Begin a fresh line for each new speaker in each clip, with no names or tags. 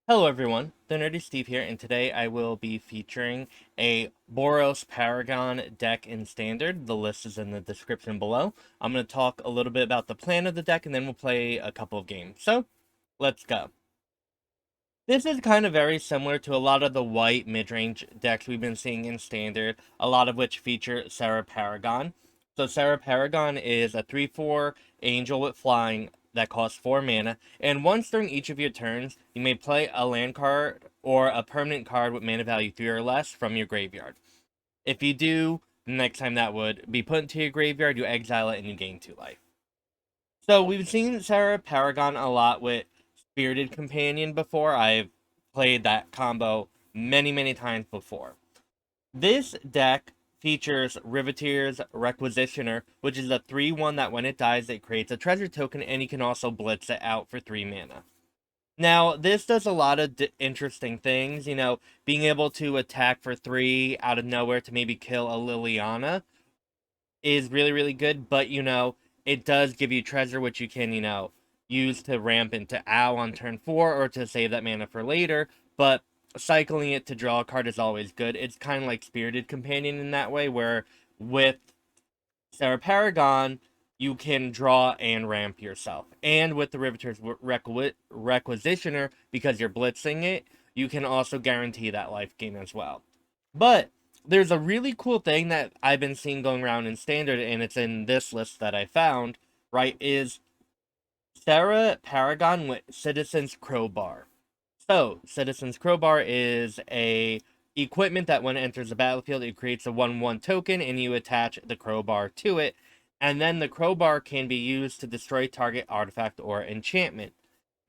Hello everyone, the Nerdy Steve here, and today I will be featuring a Boros Paragon deck in Standard. The list is in the description below. I'm going to talk a little bit about the plan of the deck, and then we'll play a couple of games. So, let's go. This is kind of very similar to a lot of the white mid-range decks we've been seeing in Standard, a lot of which feature Serra Paragon. So Serra Paragon is a 3/4 angel with flying that costs 4 mana, and once during each of your turns, you may play a land card or a permanent card with mana value 3 or less from your graveyard. If you do, the next time that would be put into your graveyard, you exile it and you gain 2 life. So we've seen Serra Paragon a lot with Spirited Companion before. I've played that combo many times before. This deck features Riveteers Requisitioner, which is a 3/1 that when it dies, it creates a treasure token, and you can also blitz it out for 3 mana. Now, this does a lot of interesting things, being able to attack for 3 out of nowhere to maybe kill a Liliana is really good, but, it does give you treasure, which you can, use to ramp into Owl on turn 4 or to save that mana for later, but cycling it to draw a card is always good. It's kind of like Spirited Companion in that way, where with Serra Paragon, you can draw and ramp yourself. And with the Riveteers Requisitioner, because you're blitzing it, you can also guarantee that life gain as well. But there's a really cool thing that I've been seeing going around in Standard, and it's in this list that I found, right, is Serra Paragon with Citizen's Crowbar. So, Citizen's Crowbar is a equipment that when it enters the battlefield, it creates a 1/1 token, and you attach the crowbar to it, and then the crowbar can be used to destroy target artifact or enchantment.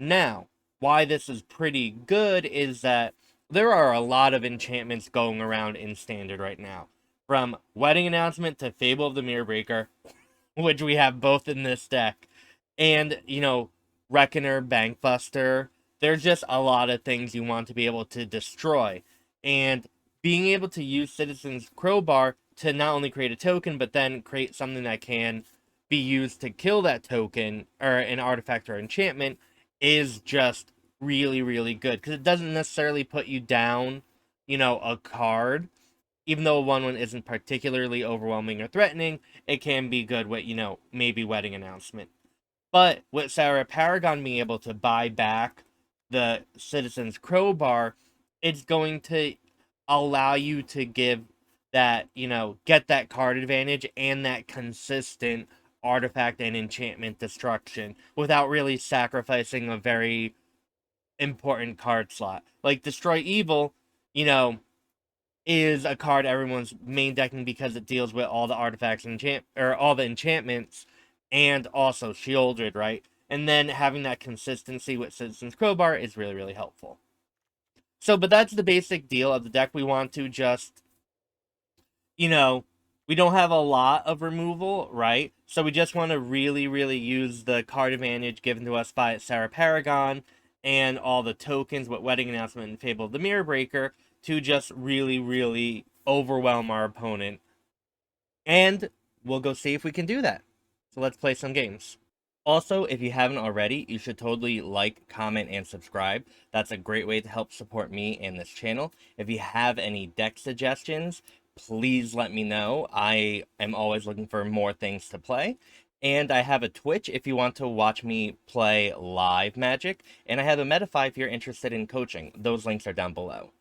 Now, why this is pretty good is that there are a lot of enchantments going around in Standard right now. From Wedding Announcement to Fable of the Mirror Breaker, which we have both in this deck, and, Reckoner, Bankbuster. There's just a lot of things you want to be able to destroy. And being able to use Citizen's Crowbar to not only create a token, but then create something that can be used to kill that token, or an artifact or enchantment, is just really good. Because it doesn't necessarily put you down, a card. Even though a 1/1 isn't particularly overwhelming or threatening, it can be good with, maybe Wedding Announcement. But with Serra Paragon being able to buy back the Citizen's Crowbar, it's going to allow you to give that, get that card advantage and that consistent artifact and enchantment destruction without really sacrificing a very important card slot. Like Destroy Evil, is a card everyone's main decking because it deals with all the artifacts and all the enchantments, and also Shieldred, right? And then having that consistency with Citizen's Crowbar is really helpful. So, but that's the basic deal of the deck. We want to just, we don't have a lot of removal, right? So we just want to really use the card advantage given to us by Serra Paragon and all the tokens with Wedding Announcement and Fable of the Mirror Breaker to just really overwhelm our opponent. And we'll go see if we can do that. So let's play some games. Also, if you haven't already, you should totally like, comment, and subscribe. That's a great way to help support me and this channel. If you have any deck suggestions, please let me know. I am always looking for more things to play. And I have a Twitch if you want to watch me play live Magic. And I have a Metafy if you're interested in coaching. Those links are down below.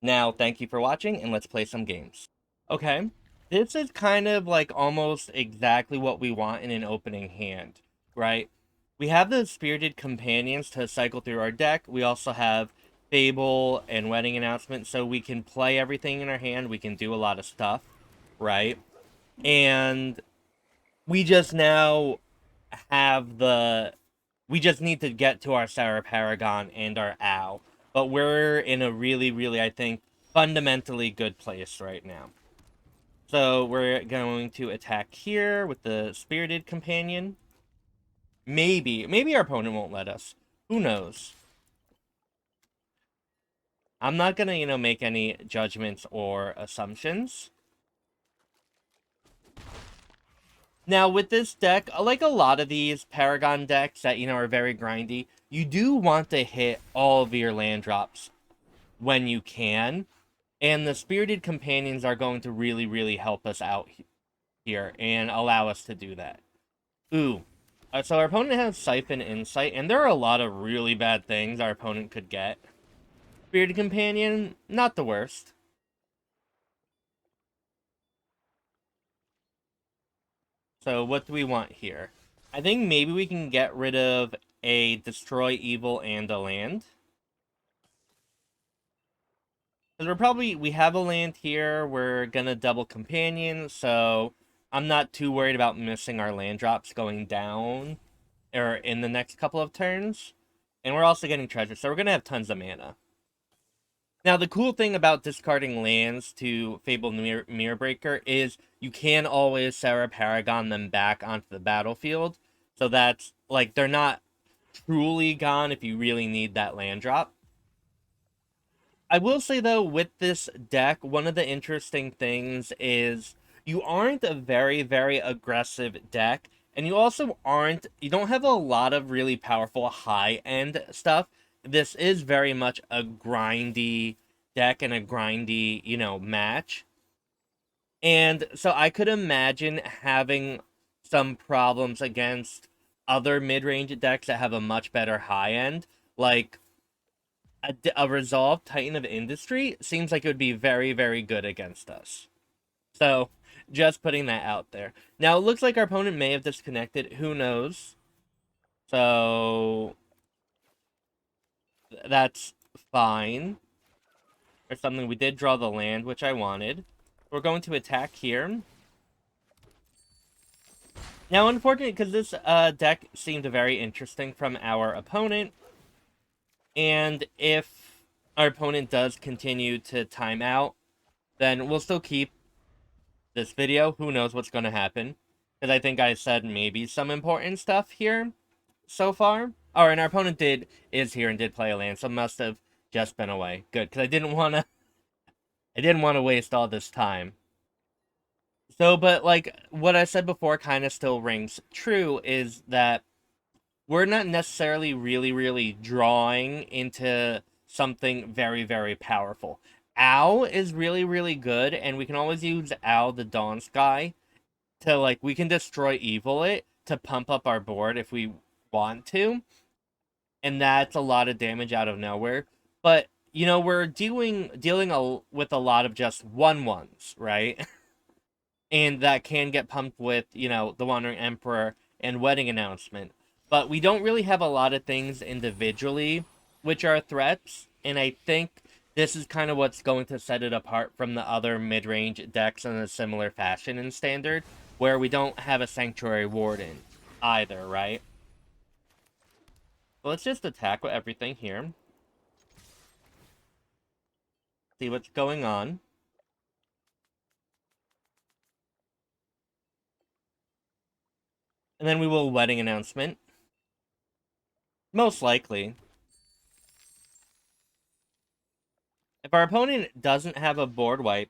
Now, thank you for watching, and let's play some games. Okay, this is kind of like almost exactly what we want in an opening hand, right? We have the Spirited Companions to cycle through our deck. We also have Fable and Wedding Announcement, so we can play everything in our hand. We can do a lot of stuff, right? And we just now have we just need to get to our Serra Paragon and our Owl. But we're in a really, I think, fundamentally good place right now. So we're going to attack here with the Spirited Companion. Maybe our opponent won't let us. Who knows? I'm not gonna, make any judgments or assumptions. Now, with this deck, like a lot of these Paragon decks that, are very grindy, you do want to hit all of your land drops when you can. And the Spirited Companions are going to really, really help us out here and allow us to do that. Ooh. So our opponent has Siphon Insight, and there are a lot of really bad things our opponent could get. Spirited Companion, not the worst. So what do we want here? I think maybe we can get rid of a Destroy Evil and a land. Because we have a land here, we're gonna double Companion, so I'm not too worried about missing our land drops going down, or in the next couple of turns. And we're also getting treasure, so we're gonna have tons of mana. Now, the cool thing about discarding lands to Fable Mirrorbreaker is you can always Serra Paragon them back onto the battlefield. So that's, like, they're not truly gone if you really need that land drop. I will say, though, with this deck, one of the interesting things is you aren't a very, very aggressive deck. And you also you don't have a lot of really powerful high-end stuff. This is very much a grindy deck and a grindy, match. And so I could imagine having some problems against other mid-range decks that have a much better high end. Like, a Resolve Titan of Industry seems like it would be very, very good against us. So, just putting that out there. Now, it looks like our opponent may have disconnected. Who knows? So, that's fine. Or something. We did draw the land, which I wanted. We're going to attack here. Now, unfortunately, because this deck seemed very interesting from our opponent, and if our opponent does continue to time out, then we'll still keep this video. Who knows what's going to happen? Because I think I said maybe some important stuff here so far. Oh, and our opponent is here and did play a land, so must have just been away. Good, because I didn't want to waste all this time. So, but like what I said before kind of still rings true, is that we're not necessarily really, really drawing into something very, very powerful. Owl is really, really good, and we can always use Owl the Dawn Sky to, like, we can destroy evil it to pump up our board if we want to. And that's a lot of damage out of nowhere. But, we're dealing with a lot of just 1/1s, right? And that can get pumped with, the Wandering Emperor and Wedding Announcement. But we don't really have a lot of things individually which are threats, and I think this is kind of what's going to set it apart from the other mid-range decks in a similar fashion in Standard, where we don't have a Sanctuary Warden either, right? So let's just attack with everything here. See what's going on. And then we will Wedding Announcement. Most likely. If our opponent doesn't have a board wipe,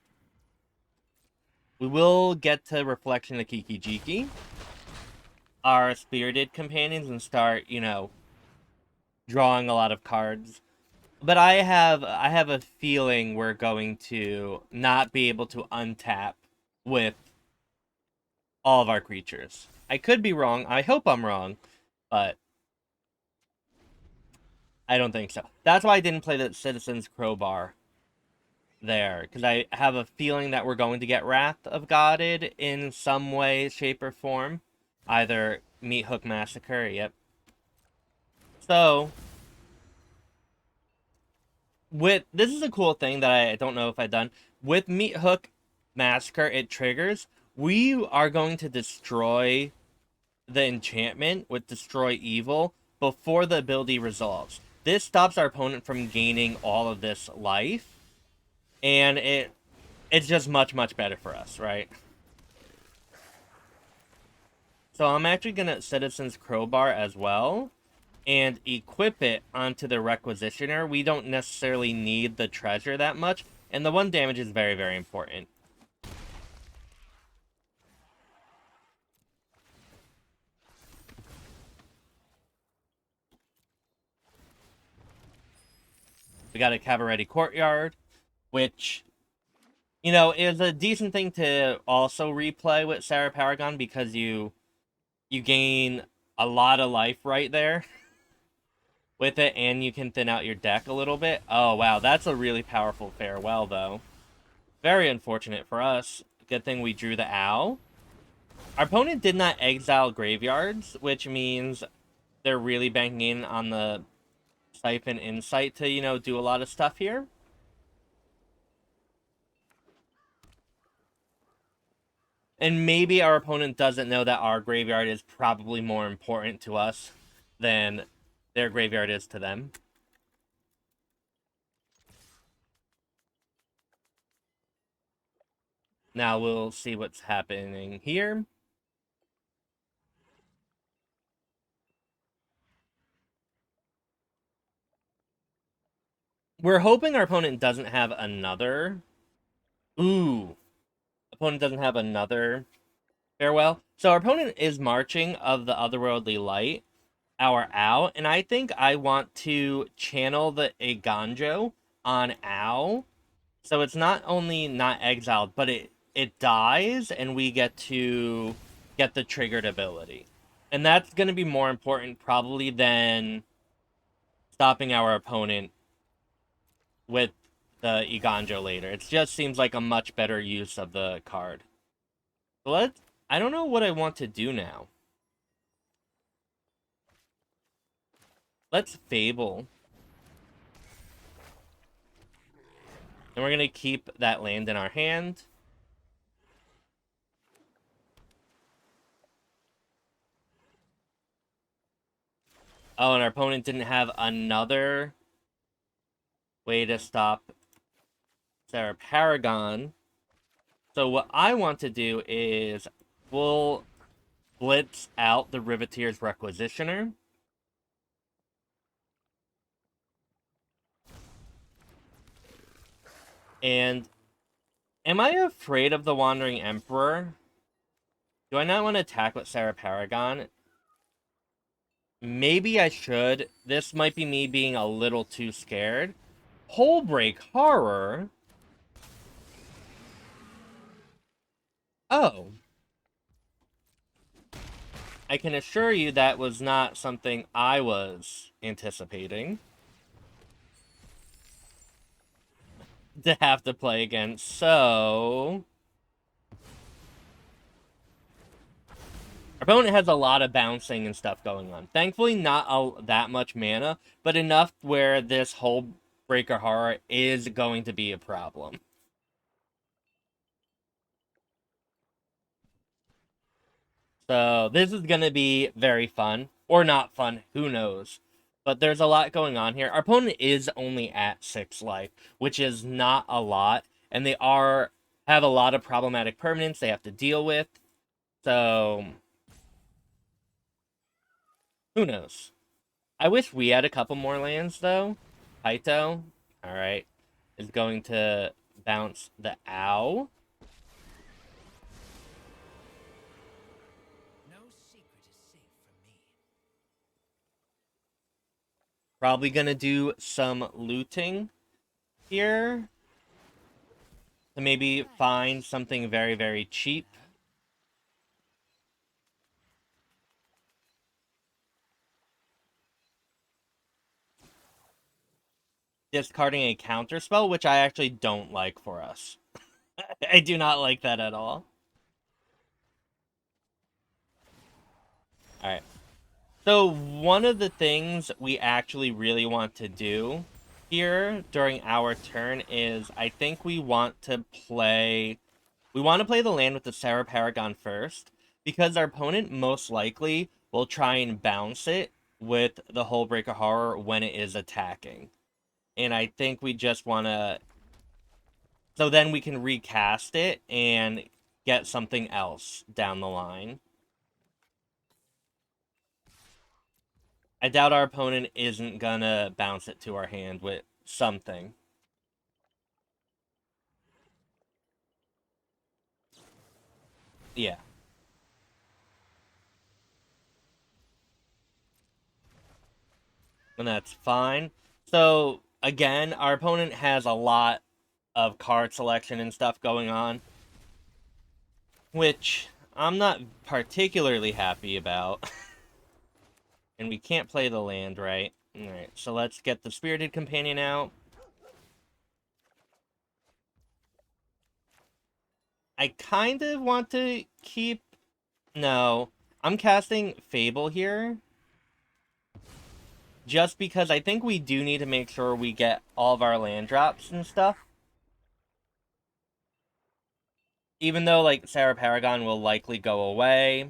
we will get to Reflection of Kiki-Jiki, our Spirited Companions, and start, drawing a lot of cards. But I have a feeling we're going to not be able to untap with all of our creatures. I could be wrong. I hope I'm wrong, but I don't think so. That's why I didn't play the Citizen's Crowbar there, because I have a feeling that we're going to get Wrath of Godded in some way, shape, or form. Either Meat Hook Massacre, yep. So, this is a cool thing that I don't know if I've done. With Meat Hook Massacre, it triggers. We are going to destroy the enchantment with Destroy Evil before the ability resolves. This stops our opponent from gaining all of this life, and it's just much, much better for us, right? So I'm actually going to Citizen's Crowbar as well, and equip it onto the Requisitioner. We don't necessarily need the treasure that much, and the 1 damage is very, very important. We got a Cabaretti Courtyard, which, you know, is a decent thing to also replay with Serra Paragon because you gain a lot of life right there with it, and you can thin out your deck a little bit. Oh, wow, that's a really powerful farewell, though. Very unfortunate for us. Good thing we drew the owl. Our opponent did not exile graveyards, which means they're really banking in on the Siphon Insight to, you know, do a lot of stuff here. And maybe our opponent doesn't know that our graveyard is probably more important to us than their graveyard is to them. Now we'll see what's happening here. We're hoping our opponent doesn't have another... Ooh. Opponent doesn't have another farewell. So our opponent is marching of the Otherworldly Light, our owl, and I think I want to channel the Eiganjo on owl. So it's not only not exiled, but it dies, and we get to get the triggered ability. And that's going to be more important probably than stopping our opponent with the Eiganjo later. It just seems like a much better use of the card. So I don't know what I want to do now. Let's Fable. And we're going to keep that land in our hand. Oh, and our opponent didn't have another way to stop Serra Paragon. So what I want to do is we'll blitz out the Riveteers Requisitioner. And am I afraid of the Wandering Emperor? Do I not want to attack with Serra Paragon? Maybe I should. This might be me being a little too scared. Hullbreak Horror? Oh. I can assure you that was not something I was anticipating to have to play against, so... Our opponent has a lot of bouncing and stuff going on. Thankfully, not that much mana, but enough where this Hullbreaker Horror is going to be a problem. So this is going to be very fun. Or not fun, who knows. But there's a lot going on here. Our opponent is only at 6 life, which is not a lot. And they have a lot of problematic permanents they have to deal with. So... who knows? I wish we had a couple more lands, though. Kaito, alright, is going to bounce the owl.
No secret is safe from me.
Probably gonna do some looting here to maybe find something very, very cheap. Discarding a counter spell, which I actually don't like for us. I do not like that at all. Alright. So one of the things we actually really want to do here during our turn is I think we want to play the land with the Serra Paragon first, because our opponent most likely will try and bounce it with the Hullbreaker Horror when it is attacking. And I think we just want to... so then we can recast it and get something else down the line. I doubt our opponent isn't gonna bounce it to our hand with something. Yeah. And that's fine. So, again, our opponent has a lot of card selection and stuff going on, which I'm not particularly happy about. And we can't play the land, right? Alright, so let's get the Spirited Companion out. I kind of want to keep... No. I'm casting Fable here. Just because I think we do need to make sure we get all of our land drops and stuff. Even though, like, Serra Paragon will likely go away.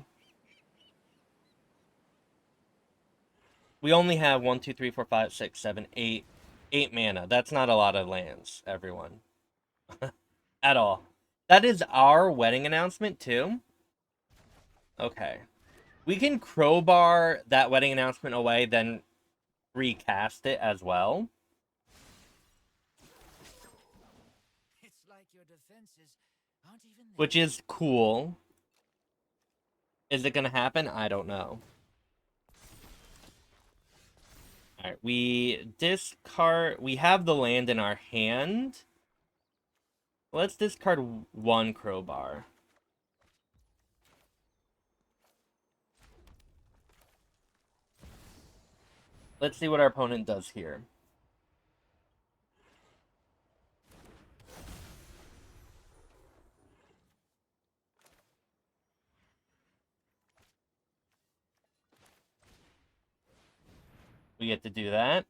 We only have 1, 2, 3, 4, 5, 6, 7, 8. 8 mana. That's not a lot of lands, everyone. At all. That is our wedding announcement, too? Okay. We can crowbar that wedding announcement away, then recast it as well.
It's like your defenses aren't even there.
Which is cool. Is it gonna happen? I don't know. Alright, we discard... We have the land in our hand. Let's discard 1 crowbar. Let's see what our opponent does here. We get to do that.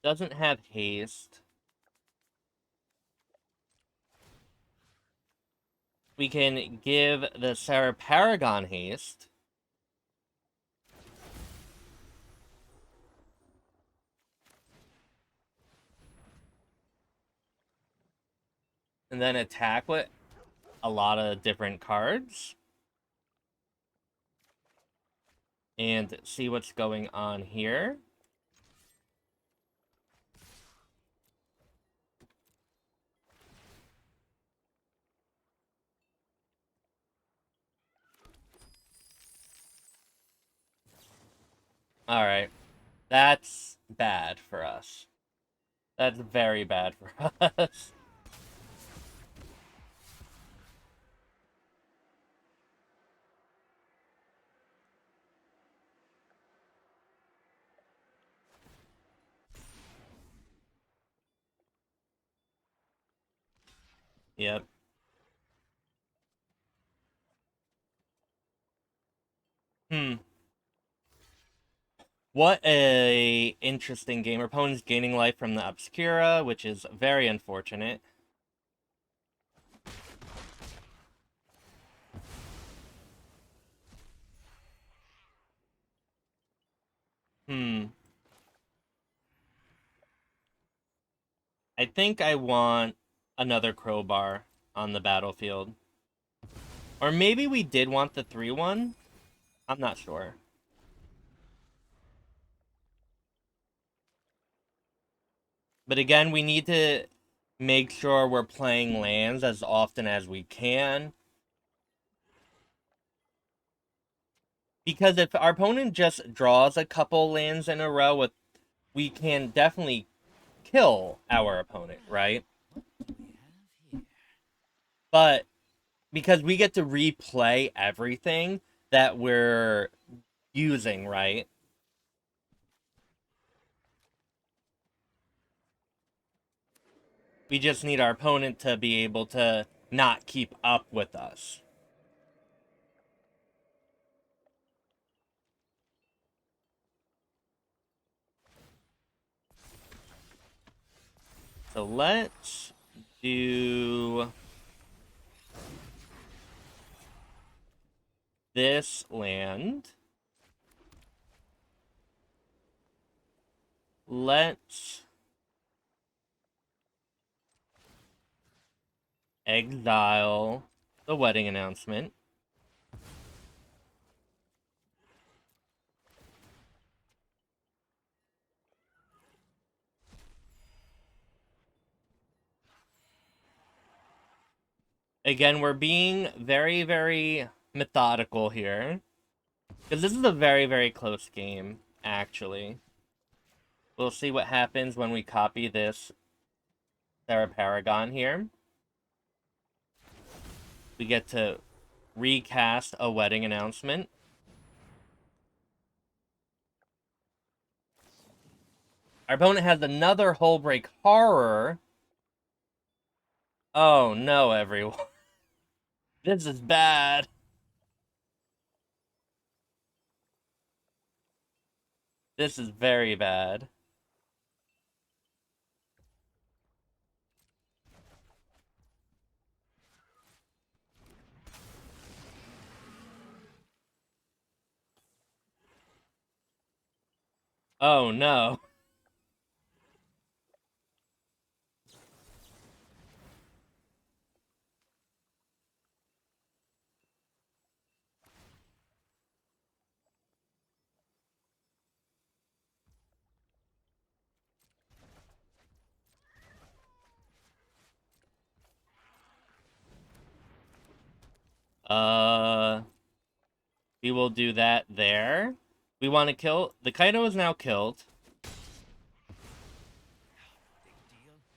Doesn't have haste. We can give the Serra Paragon haste. And then attack with a lot of different cards. And see what's going on here. Alright. That's bad for us. That's very bad for us. Yep. What a interesting game. Our opponent's gaining life from the Obscura, which is very unfortunate. I think I want another crowbar on the battlefield. Or maybe we did want the 3-1? I'm not sure. But again, we need to make sure we're playing lands as often as we can. Because if our opponent just draws a couple lands in a row, we can definitely kill our opponent, right? But because we get to replay everything that we're using, right? We just need our opponent to be able to not keep up with us. So let's do this land. Let's exile the wedding announcement. Again, we're being very, very methodical here. Because this is a very, very close game, actually. We'll see what happens when we copy this Serra Paragon here. We get to recast a wedding announcement. Our opponent has another Hullbreak Horror. Oh no, everyone. This is bad. This is very bad. Oh no. We will do that there. We want to kill... The Kaido is now killed.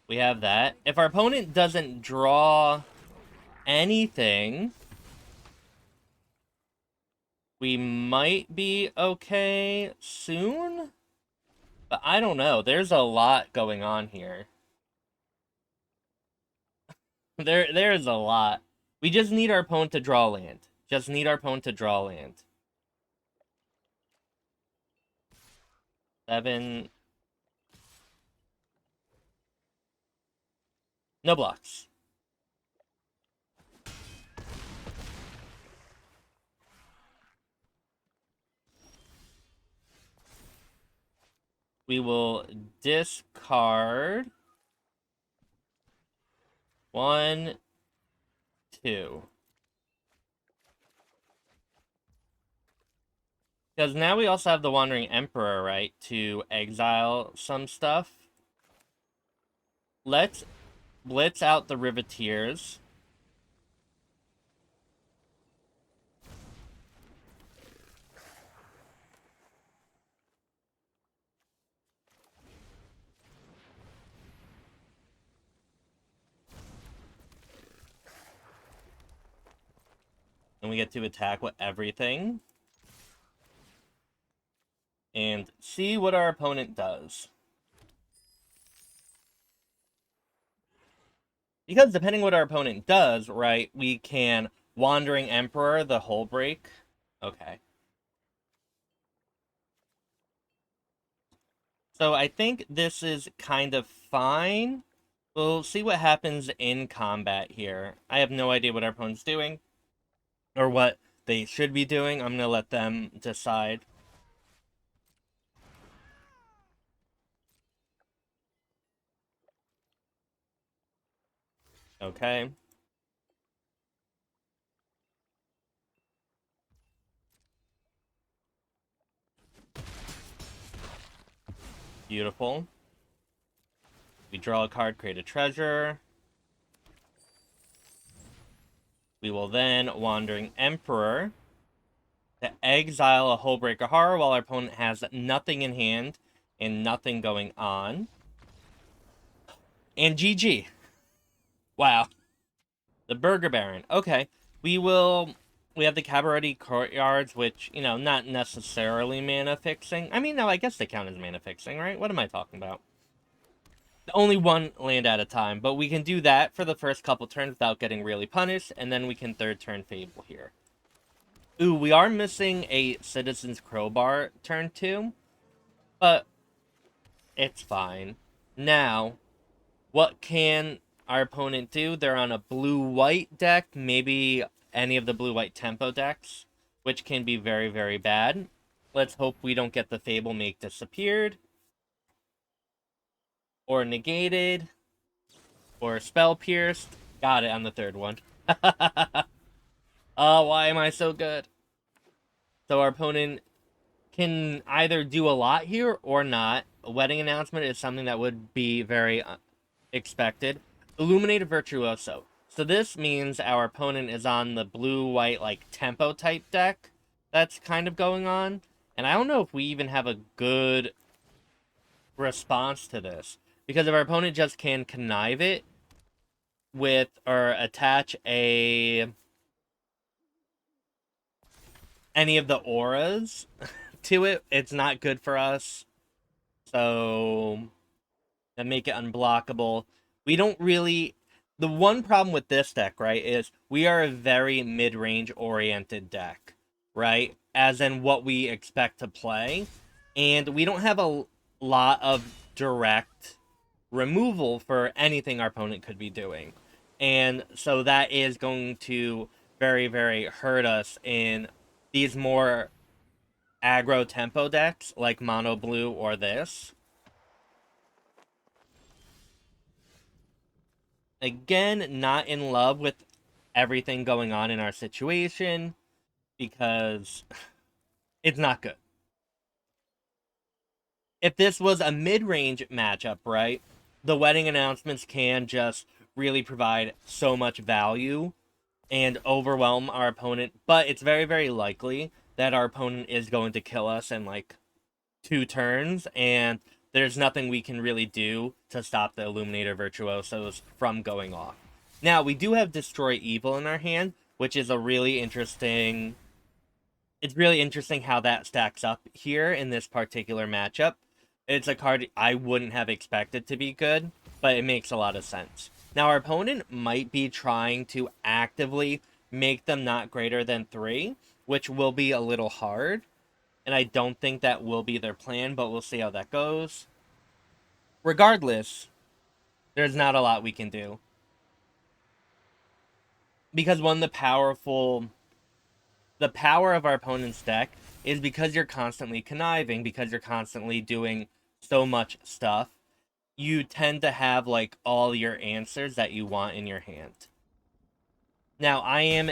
We have that. If our opponent doesn't draw anything, we might be okay soon? But I don't know. There's a lot going on here. There's a lot. We just need our opponent to draw land. Just need our opponent to draw land. 7. No blocks. We will discard 1, 2. Because now we also have the Wandering Emperor, right, to exile some stuff. Let's blitz out the Riveteers. And we get to attack with everything. And see what our opponent does. Because depending what our opponent does, right, we can Wandering Emperor the Hullbreak. Okay. So I think this is kind of fine. We'll see what happens in combat here. I have no idea what our opponent's doing. Or what they should be doing. I'm going to let them decide. Okay. Beautiful. We draw a card, create a treasure. We will then Wandering Emperor to exile a Hullbreaker Horror while our opponent has nothing in hand and nothing going on. And GG. Wow. The Burger Baron. Okay. We have the Cabaretti Courtyards, which, you know, not necessarily mana fixing. I mean, no, I guess they count as mana fixing, right? What am I talking about? Only one land at a time, but we can do that for the first couple turns without getting really punished, and then we can third turn Fable here. Ooh, we are missing a Citizen's Crowbar turn 2, but it's fine. Now, what can our opponent do? They're on a blue-white deck, maybe any of the blue-white tempo decks, which can be very, very bad. Let's hope we don't get the Fable make disappeared, or negated, or spell pierced. Got it on the third one. Why am I so good? So our opponent can either do a lot here or not. A wedding announcement is something that would be very expected. Illuminated Virtuoso. So this means our opponent is on the blue-white, like, tempo type deck that's kind of going on. And I don't know if we even have a good response to this. Because if our opponent just can connive it with, or attach any of the auras to it, it's not good for us. So, that make it unblockable. We don't really... The one problem with this deck, right, is we are a very mid-range oriented deck, right? As in what we expect to play. And we don't have a lot of direct removal for anything our opponent could be doing. And so that is going to very, very hurt us in these more aggro tempo decks like Mono Blue or this. Again, not in love with everything going on in our situation because it's not good. If this was a mid-range matchup, right, the wedding announcements can just really provide so much value and overwhelm our opponent, but it's very, very likely that our opponent is going to kill us in like 2 turns, and there's nothing we can really do to stop the Illuminator Virtuosos from going off. Now, we do have Destroy Evil in our hand, which is a really interesting... It's really interesting how that stacks up here in this particular matchup. It's a card I wouldn't have expected to be good, but it makes a lot of sense. Now, our opponent might be trying to actively make them not greater than 3, which will be a little hard. And I don't think that will be their plan, but we'll see how that goes. Regardless, there's not a lot we can do. Because one of the power of our opponent's deck is because you're constantly conniving, because you're constantly doing so much stuff, you tend to have, like, all your answers that you want in your hand. Now, I am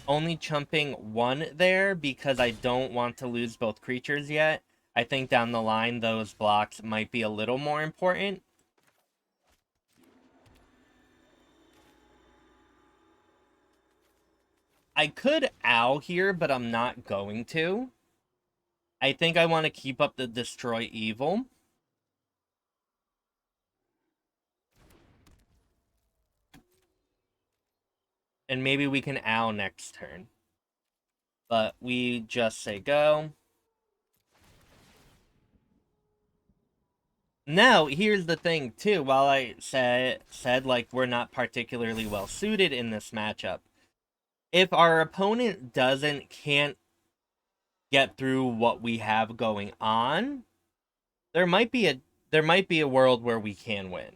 only chumping 1 there because I don't want to lose both creatures yet. I think down the line, those blocks might be a little more important. I could owl here, but I'm not going to. I think I want to keep up the Destroy Evil. And maybe we can owl next turn. But we just say go. Now, here's the thing, too. While I said like, we're not particularly well suited in this matchup, if our opponent can't get through what we have going on, there might be a world where we can win.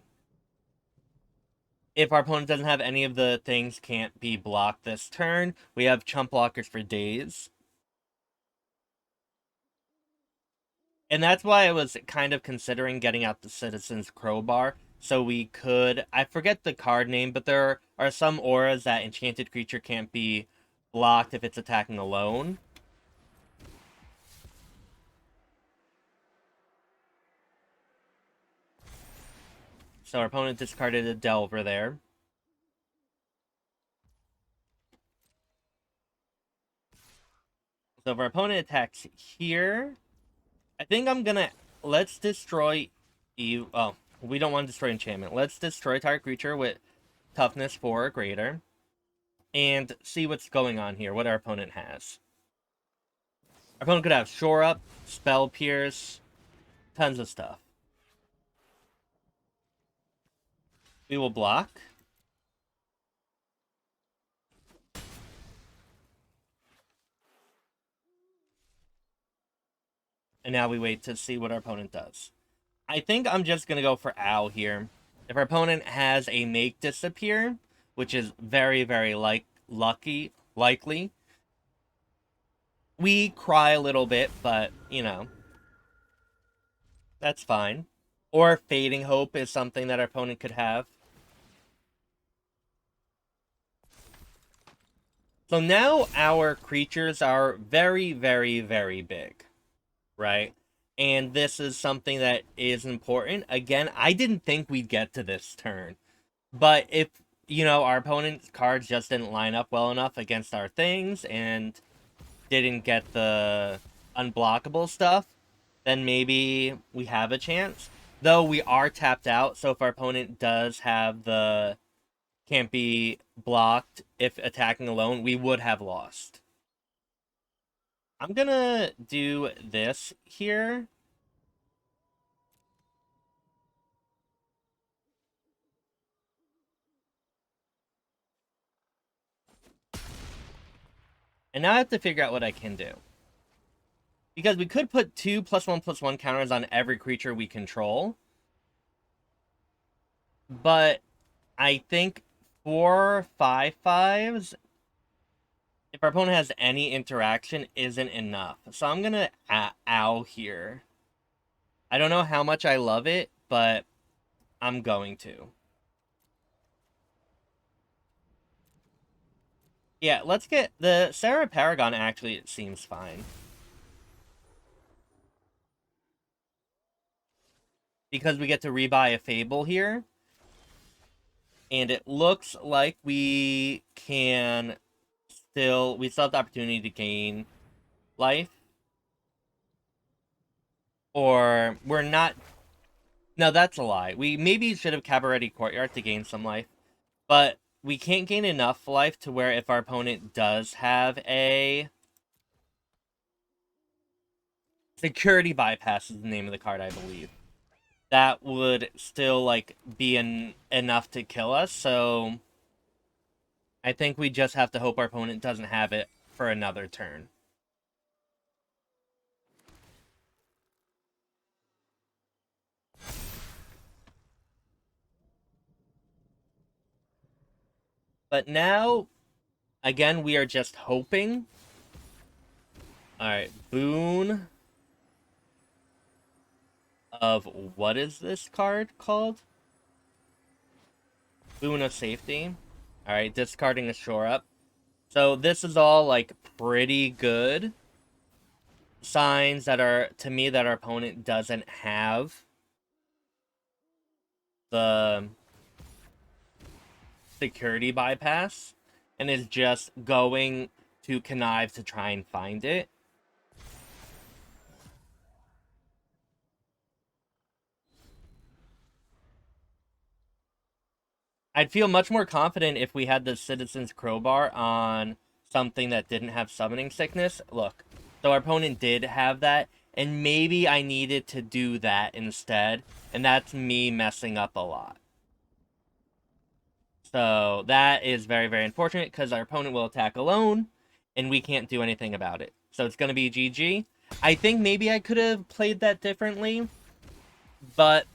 If our opponent doesn't have any of the things can't be blocked this turn, we have chump blockers for days. And that's why I was kind of considering getting out the Citizen's Crowbar, so we could... I forget the card name, but there are some auras that enchanted creature can't be blocked if it's attacking alone. So our opponent discarded a Delver there. So if our opponent attacks here, I think I'm gonna... Let's destroy... Oh, we don't want to destroy enchantment. Let's destroy target creature with toughness 4 or greater. And see what's going on here, what our opponent has. Our opponent could have Shore Up, Spell Pierce, tons of stuff. We will block. And now we wait to see what our opponent does. I think I'm just going to go for Owl here. If our opponent has a Make Disappear, which is very, very likely, we cry a little bit, but, you know, that's fine. Or Fading Hope is something that our opponent could have. So now our creatures are very, very, very big, right? And this is something that is important. Again, I didn't think we'd get to this turn. But if you know, our opponent's cards just didn't line up well enough against our things and didn't get the unblockable stuff, then maybe we have a chance. Though we are tapped out, so if our opponent does have the can't be blocked if attacking alone, we would have lost. I'm gonna do this here. And now I have to figure out what I can do. Because we could put 2 +1/+1 counters on every creature we control. But I think 4 5/5s, if our opponent has any interaction, isn't enough. So I'm gonna owl here. I don't know how much I love it, but I'm going to. Yeah, let's get the Serra Paragon. Actually, it seems fine. Because we get to rebuy a Fable here. And it looks like we can we still have the opportunity to gain life. Or we're not. No, that's a lie. We maybe should have Cabaretti Courtyard to gain some life. But we can't gain enough life to where if our opponent does have a security bypass is the name of the card, I believe. That would still like be enough to kill us, so I think we just have to hope our opponent doesn't have it for another turn. But now, again, we are just hoping. Alright, Boon of what is this card called? Boon of Safety. Alright, discarding a Shore Up. So this is all like pretty good signs that are, to me, that our opponent doesn't have the security bypass and is just going to connive to try and find it. I'd feel much more confident if we had the Citizen's Crowbar on something that didn't have Summoning Sickness. Look, so our opponent did have that, and maybe I needed to do that instead, and that's me messing up a lot. So that is very, very unfortunate, because our opponent will attack alone, and we can't do anything about it. So it's going to be GG. I think maybe I could have played that differently, but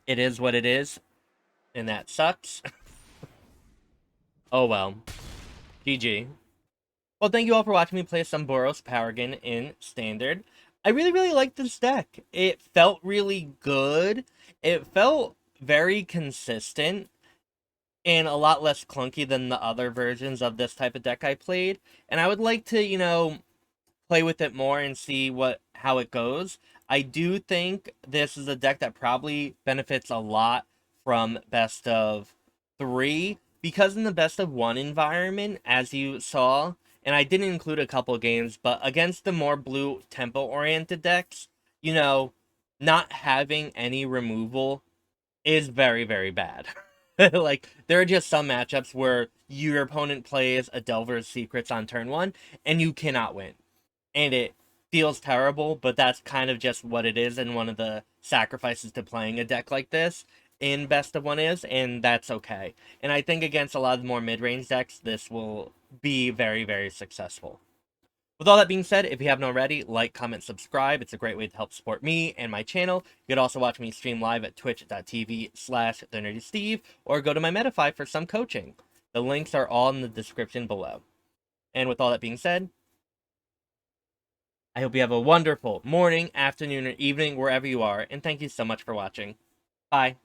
it is what it is, and that sucks. Oh well. GG. Well, thank you all for watching me play some Boros Paragon in Standard. I really, really liked this deck. It felt really good. It felt very consistent and a lot less clunky than the other versions of this type of deck I played. And I would like to, you know, play with it more and see how it goes. I do think this is a deck that probably benefits a lot from best of 3, because in the best of 1 environment, as you saw, and I didn't include a couple games, but against the more blue tempo oriented decks, you know, not having any removal is very, very bad. Like, there are just some matchups where your opponent plays a Delver's Secrets on turn 1 and you cannot win, and it feels terrible, but that's kind of just what it is, and one of the sacrifices to playing a deck like this in best of 1 is, and that's okay. And I think against a lot of the more mid-range decks, this will be very, very successful. With all that being said, if you haven't already, like, comment, subscribe. It's a great way to help support me and my channel. You could also watch me stream live at twitch.tv/thenerdysteve, or go to my Metafy for some coaching. The links are all in the description below. And with all that being said, I hope you have a wonderful morning, afternoon, or evening, wherever you are, and thank you so much for watching. Bye.